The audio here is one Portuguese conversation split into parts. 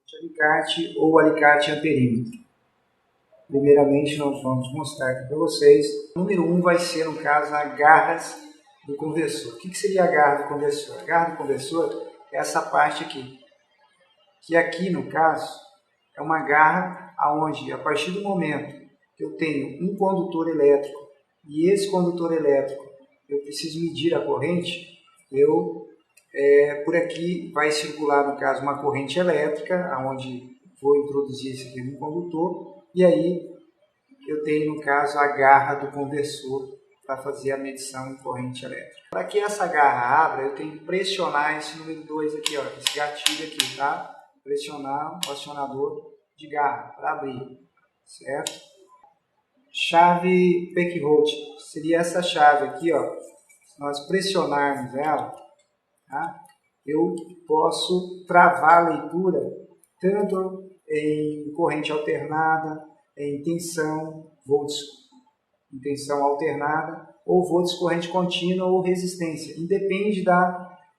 de alicate ou alicate amperímetro. Primeiramente, nós vamos mostrar aqui para vocês. O número 1 vai ser, no caso, as garras do conversor. O que seria a garra do conversor? A garra do conversor é essa parte aqui. Que aqui, no caso, é uma garra onde, a partir do momento que eu tenho um condutor elétrico e esse condutor elétrico eu preciso medir a corrente, por aqui vai circular, no caso, uma corrente elétrica, onde vou introduzir esse aqui no condutor, e aí eu tenho, no caso, a garra do conversor para fazer a medição em corrente elétrica. Para que essa garra abra, eu tenho que pressionar esse número 2 aqui, ó, esse gatilho aqui, tá? Pressionar o acionador de garra para abrir, certo? Chave Peckholt seria essa chave aqui, ó. Se nós pressionarmos ela, tá? Eu posso travar a leitura tanto em corrente alternada, em tensão, volts em tensão alternada, ou volts corrente contínua ou resistência. Independe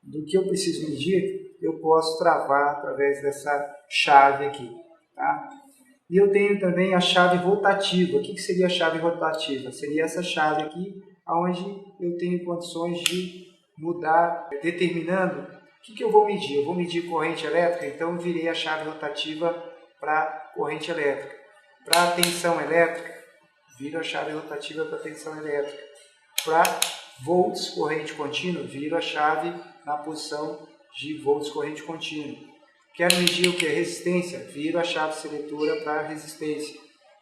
do que eu preciso medir, eu posso travar através dessa chave aqui. Tá? E eu tenho também a chave rotativa. O que seria a chave rotativa? Seria essa chave aqui, onde eu tenho condições de mudar, determinando o que eu vou medir. Eu vou medir corrente elétrica, então eu virei a chave rotativa para corrente elétrica. Para tensão elétrica, viro a chave rotativa para tensão elétrica. Para volts corrente contínua, viro a chave na posição de volts corrente contínua. Quero medir o que é resistência, viro a chave seletora para resistência.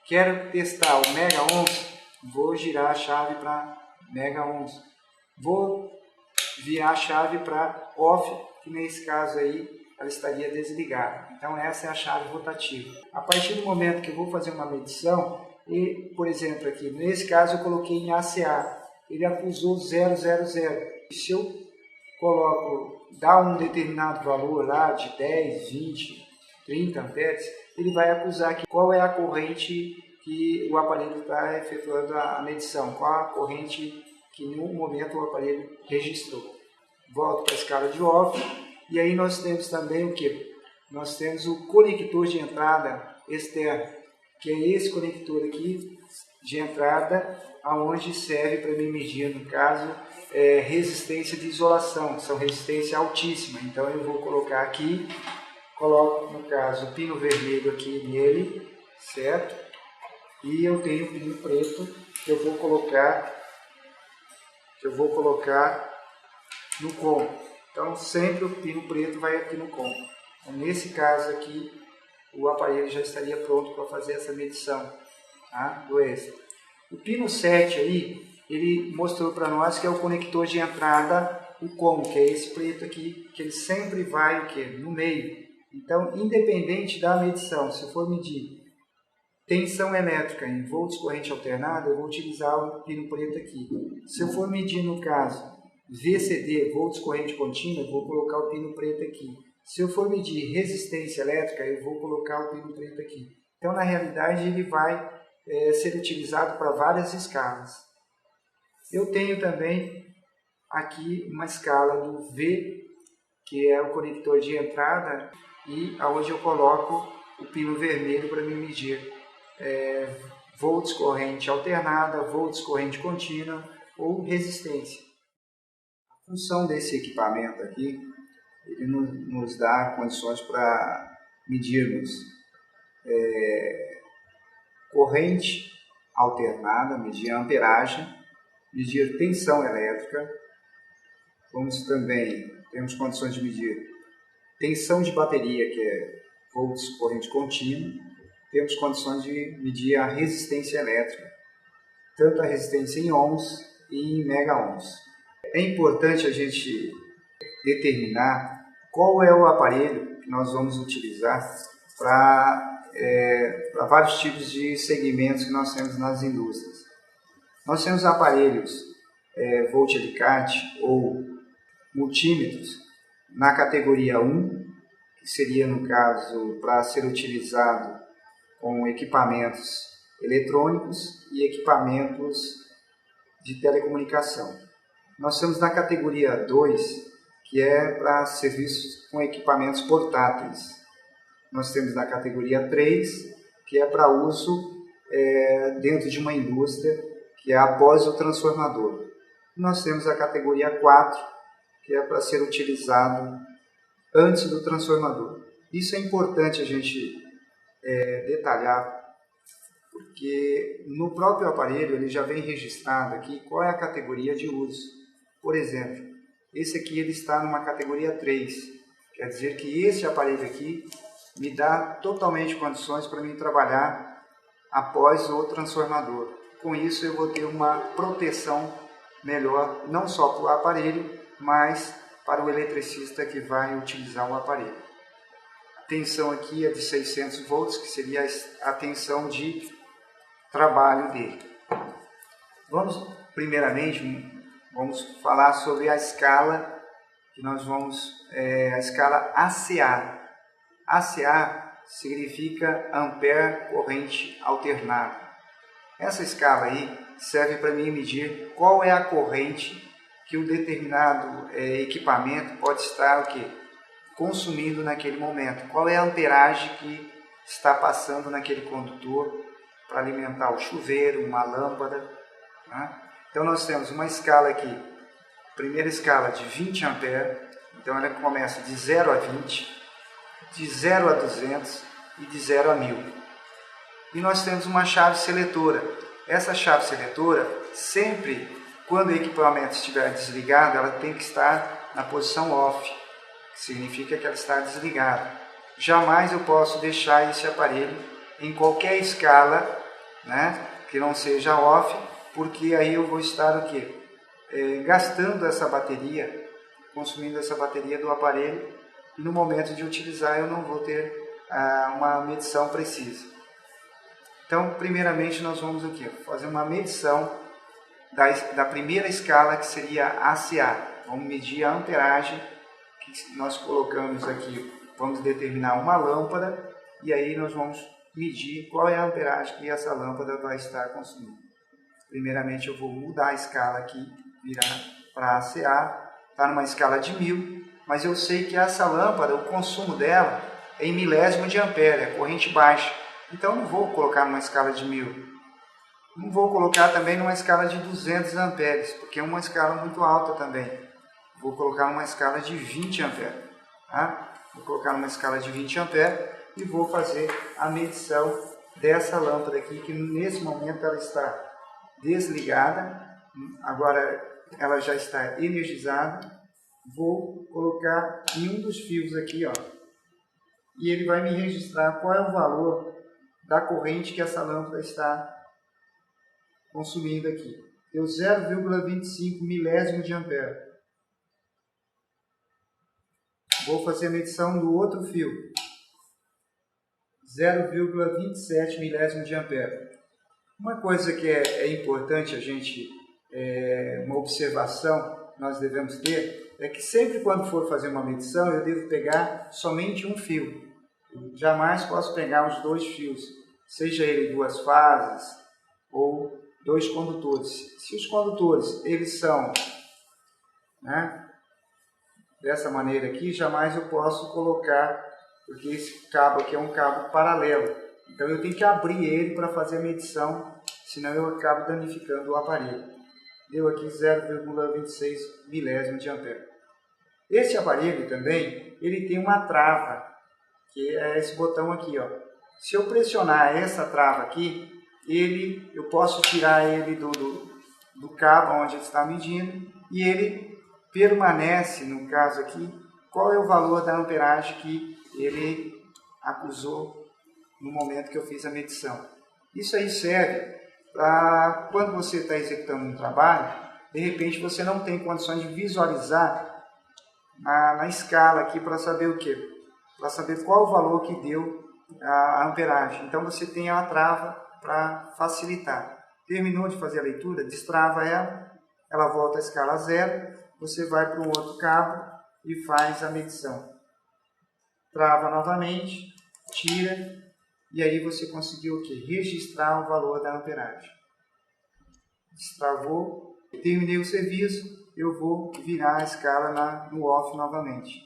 Quero testar o mega ohms, vou girar a chave para mega ohms. Vou virar a chave para off, que nesse caso aí ela estaria desligada. Então essa é a chave rotativa. A partir do momento que eu vou fazer uma medição, e, por exemplo, aqui, nesse caso eu coloquei em ACA, ele acusou 000. Se eu dá um determinado valor lá de 10, 20, 30 amperes, ele vai acusar aqui qual é a corrente que o aparelho está efetuando a medição, qual a corrente que no momento o aparelho registrou. Volto para a escala de off, e aí nós temos também o que? Nós temos o conector de entrada externo, que é esse conector aqui de entrada, aonde serve para me medir, no caso, resistência de isolação, que são resistência altíssima. Então eu vou colocar aqui, coloco, no caso, o pino vermelho aqui nele, certo? E eu tenho o pino preto que eu vou colocar no combo. Então sempre o pino preto vai aqui no combo. Então, nesse caso aqui, o aparelho já estaria pronto para fazer essa medição, tá? Do extra. O pino 7 aí, ele mostrou para nós que é o conector de entrada, o combo, que é esse preto aqui, que ele sempre vai o quê? No meio. Então, independente da medição, se eu for medir tensão elétrica em volts corrente alternada, eu vou utilizar o pino preto aqui. Se eu for medir, no caso, VCD, volts corrente contínua, eu vou colocar o pino preto aqui. Se eu for medir resistência elétrica, eu vou colocar o pino preto aqui. Então, na realidade, ele vai ser utilizado para várias escalas. Eu tenho também aqui uma escala do V, que é o conector de entrada, e onde eu coloco o pino vermelho para me medir volts corrente alternada, volts corrente contínua ou resistência. A função desse equipamento aqui, ele nos dá condições para medirmos corrente alternada, medir a amperagem, medir tensão elétrica. Temos condições de medir tensão de bateria, que é volts corrente contínua. Temos condições de medir a resistência elétrica, tanto a resistência em ohms e em mega ohms. É importante a gente determinar qual é o aparelho que nós vamos utilizar para vários tipos de segmentos que nós temos nas indústrias. Nós temos aparelhos volt-alicate ou multímetros na categoria 1, que seria, no caso, para ser utilizado com equipamentos eletrônicos e equipamentos de telecomunicação. Nós temos na categoria 2, que é para serviços com equipamentos portáteis. nós temos a categoria 3, que é para uso dentro de uma indústria, que é após o transformador. Nós temos a categoria 4, que é para ser utilizado antes do transformador. Isso é importante a gente detalhar, porque no próprio aparelho ele já vem registrado aqui qual é a categoria de uso. Por exemplo, esse aqui ele está numa categoria 3, quer dizer que esse aparelho aqui me dá totalmente condições para mim trabalhar após o transformador. Com isso eu vou ter uma proteção melhor, não só para o aparelho, mas para o eletricista que vai utilizar o aparelho. A tensão aqui é de 600 volts, que seria a tensão de trabalho dele. Vamos falar sobre a escala que nós vamos, a escala ACA. ACA significa ampere corrente alternada. Essa escala aí serve para mim medir qual é a corrente que um determinado equipamento pode estar consumindo naquele momento. Qual é a amperagem que está passando naquele condutor para alimentar o chuveiro, uma lâmpada. Né? Então nós temos uma escala aqui, primeira escala de 20 amperes, então ela começa de 0 a 20, de 0 a 200 e de 0 a 1000. E nós temos uma chave seletora. Essa chave seletora, sempre quando o equipamento estiver desligado, ela tem que estar na posição off, que significa que ela está desligada. Jamais eu posso deixar esse aparelho em qualquer escala, né, que não seja off, porque aí eu vou estar gastando essa bateria, consumindo essa bateria do aparelho, e no momento de utilizar eu não vou ter uma medição precisa. Então, primeiramente nós vamos fazer uma medição da primeira escala, que seria ACA. Vamos medir a amperagem que nós colocamos aqui, vamos determinar uma lâmpada, e aí nós vamos medir qual é a amperagem que essa lâmpada vai estar consumindo. Primeiramente eu vou mudar a escala aqui, virar para ACA, está numa escala de 1000, mas eu sei que essa lâmpada, o consumo dela é em milésimo de ampere, é corrente baixa. Então eu não vou colocar numa escala de 1000. Não vou colocar também numa escala de 200 amperes, porque é uma escala muito alta também. Vou colocar numa escala de 20 amperes. Tá? Vou colocar numa escala de 20 amperes e vou fazer a medição dessa lâmpada aqui, que nesse momento ela está desligada. Agora ela já está energizada. Vou colocar em um dos fios aqui, ó, e ele vai me registrar qual é o valor da corrente que essa lâmpada está consumindo aqui. Deu 0,25 milésimo de ampere. Vou fazer a medição do outro fio. 0,27 milésimo de ampere. Uma coisa que é importante a gente, uma observação que nós devemos ter, é que sempre quando for fazer uma medição, eu devo pegar somente um fio. Eu jamais posso pegar os dois fios, seja ele 2 fases ou 2 condutores. Se os condutores eles são, né, dessa maneira aqui, jamais eu posso colocar, porque esse cabo aqui é um cabo paralelo. Então eu tenho que abrir ele para fazer a medição, senão eu acabo danificando o aparelho. Deu aqui 0,26 milésimo de ampere. Esse aparelho também, ele tem uma trava, que é esse botão aqui, ó. Se eu pressionar essa trava aqui, eu posso tirar ele do cabo onde ele está medindo, e ele permanece, no caso aqui, qual é o valor da amperagem que ele acusou no momento que eu fiz a medição. Isso aí serve para quando você está executando um trabalho, de repente você não tem condições de visualizar na escala aqui para saber o quê? Para saber qual o valor que deu a amperagem. Então você tem a trava para facilitar. Terminou de fazer a leitura, destrava ela volta à escala 0, você vai para um outro cabo e faz a medição. Trava novamente, tira, e aí você conseguiu o quê? Registrar o valor da amperagem. Destravou, terminei o serviço, eu vou virar a escala no off novamente.